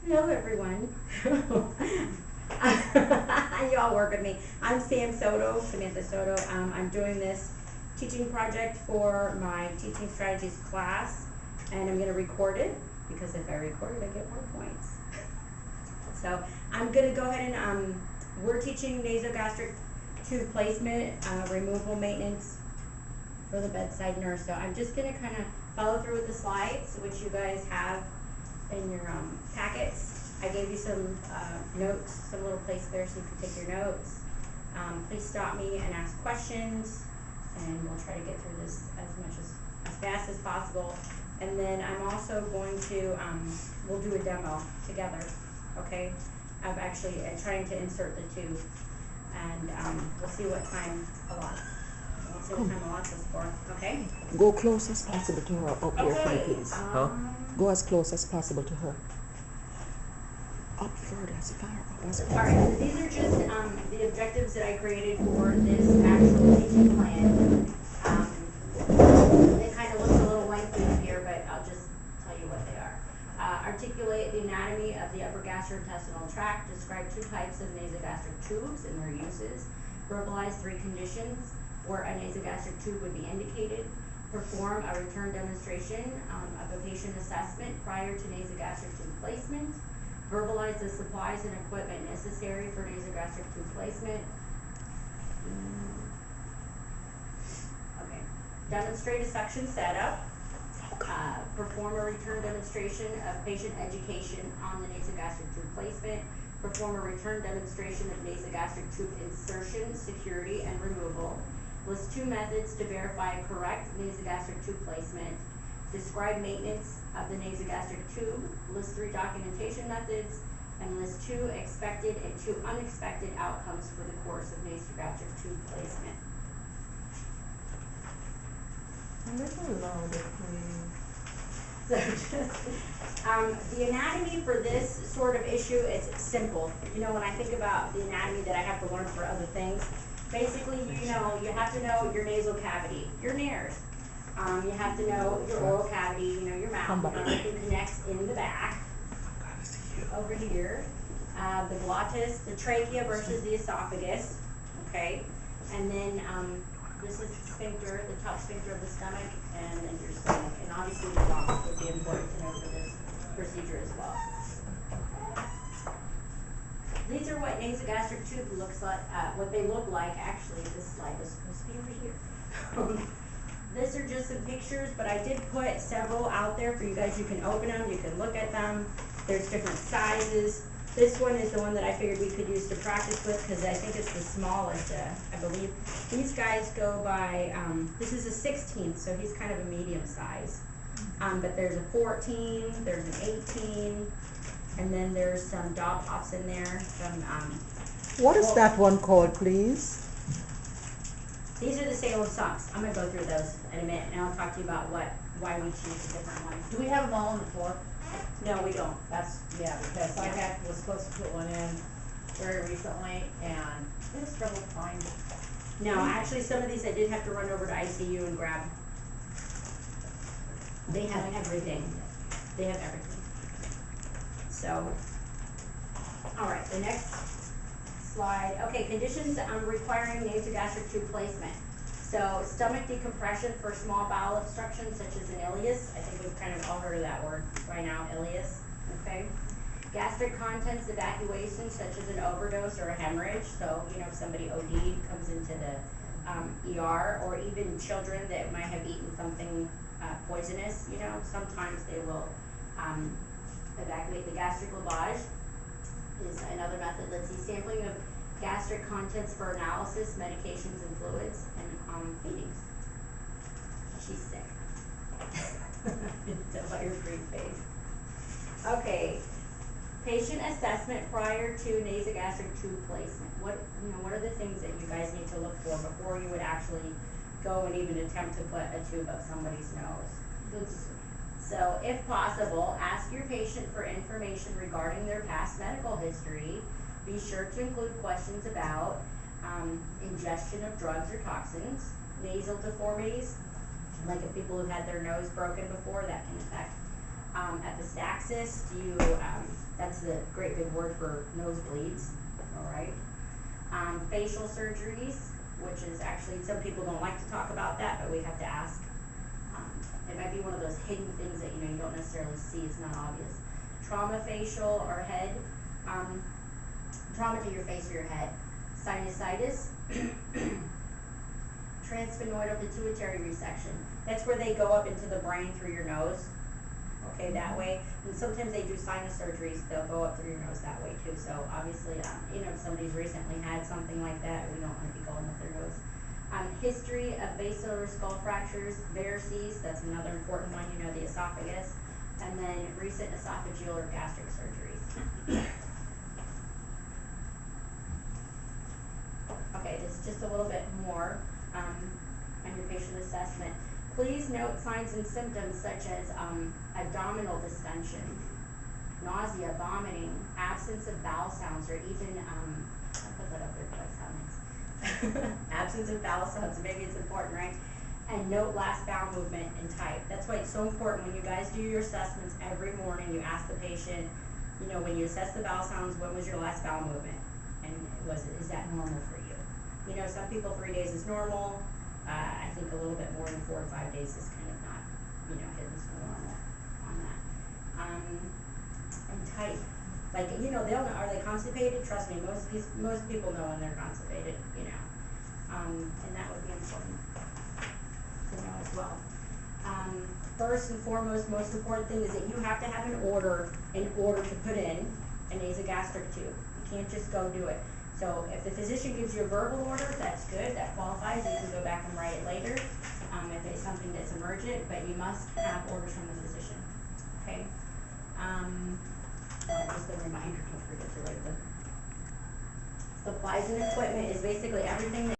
Hello, everyone. You all work with me. I'm Samantha Soto. I'm doing this teaching project for my teaching strategies class, and I'm going to record it because if I record it, I get more points. So I'm going to go ahead and we're teaching nasogastric tube placement, removal maintenance for the bedside nurse. So I'm just going to kind of follow through with the slides, which you guys have in your packets. I gave you some notes, some little place there so you can take your notes. Please stop me and ask questions, and we'll try to get through this as fast as possible. And then I'm also going to, we'll do a demo together, okay? Of actually trying to insert the tube, and we'll see what time allots. We'll see what time allots us for, okay? Go close as possible to her up here, please. Huh? Go as close as possible to her. Up further, as far up as possible. Alright, so these are just the objectives that I created for this actual teaching plan. It kind of looks a little lengthy here, but I'll just tell you what they are. Articulate the anatomy of the upper gastrointestinal tract. Describe 2 types of nasogastric tubes and their uses. Verbalize 3 conditions where a nasogastric tube would be indicated. Perform a return demonstration of a patient assessment prior to nasogastric tube placement. Verbalize the supplies and equipment necessary for nasogastric tube placement. Okay. Demonstrate a suction setup. Perform a return demonstration of patient education on the nasogastric tube placement. Perform a return demonstration of nasogastric tube insertion, security, and removal. List 2 methods to verify correct nasogastric tube placement. Describe maintenance of the nasogastric tube. List 3 documentation methods, and list 2 expected and 2 unexpected outcomes for the course of nasogastric tube placement. A little louder, please. So just, the anatomy for this sort of issue is simple. You know, when I think about the anatomy that I have to learn for other things, basically, you know, you have to know your nasal cavity, your nares. You have to know your oral cavity, you know, your mouth. Everything connects in the back. Over here. The glottis, the trachea versus the esophagus. Okay. And then this is the sphincter, the top sphincter of the stomach, and then your stomach. And obviously the lungs would be important to know for this procedure as well. These are what nasogastric tube looks like, what they look like. Actually, this slide was supposed to be over here. These are just some pictures, but I did put several out there for you guys. You can open them, you can look at them. There's different sizes. This one is the one that I figured we could use to practice with because I think it's the smallest, I believe. These guys go by, this is a 16th, so he's kind of a medium size. But there's a 14, there's an 18, and then there's some dog pops in there. Some, What is that one called, please? These are the Salem socks. I'm going to go through those in a minute, and I'll talk to you about why we choose the different ones. Do we have them all on the floor? No, we don't. That's, yeah, because I was supposed to put one in very recently, and I just struggled to find it. No, actually, some of these I did have to run over to ICU and grab. They have everything. They have everything. So, all right, the next slide. Okay, conditions requiring nasogastric tube placement. So, stomach decompression for small bowel obstruction, such as an ileus. I think we've kind of all heard of that word by now, ileus. Okay. Gastric contents evacuation, such as an overdose or a hemorrhage. So, you know, if somebody OD'd, comes into the ER, or even children that might have eaten something poisonous, you know, sometimes they will evacuate. The gastric lavage is another method. Let's see, sampling of gastric contents for analysis, medications and fluids, and feedings. She's sick. Tell by your green face. Okay. Patient assessment prior to nasogastric tube placement. What are the things that you guys need to look for before you would actually go and even attempt to put a tube up somebody's nose? So, if possible, ask your patient for information regarding their past medical history. Be sure to include questions about ingestion of drugs or toxins, nasal deformities, like if people have had their nose broken before, that can affect epistaxis, that's the great big word for nosebleeds, alright? Facial surgeries, which is actually, some people don't like to talk about that, but we have to ask. It might be one of those hidden things that, you don't necessarily see, it's not obvious. Trauma facial or head, trauma to your face or your head. Sinusitis, transsphenoidal pituitary resection. That's where they go up into the brain through your nose. Okay, that way. And sometimes they do sinus surgeries, they'll go up through your nose that way too. So obviously, if somebody's recently had something like that, we don't want to be going up their nose. History of basilar skull fractures, varices, that's another important one, the esophagus. And then recent esophageal or gastric surgeries. Okay, this is just a little bit more on your patient assessment. Please note signs and symptoms such as abdominal distension, nausea, vomiting, absence of bowel sounds, or even, I'll put that up there because I sound nice. Absence of bowel sounds, maybe it's important, right? And note last bowel movement and type. That's why it's so important when you guys do your assessments every morning, you ask the patient, when you assess the bowel sounds, when was your last bowel movement? And is that normal for you? Some people 3 days is normal. I think a little bit more than 4 to 5 days is kind of not, hitting the normal on that. And type, they'll know, are they constipated? Trust me, most people know when they're constipated, and that would be important to know as well. First and foremost, most important thing is that you have to have an order in order to put in a nasogastric tube. You can't just go do it. So if the physician gives you a verbal order, that's good, that qualifies, you can go back and write it later, if it's something that's emergent, but you must have orders from the physician, okay? Just a reminder, don't forget to write them. Supplies and equipment is basically everything that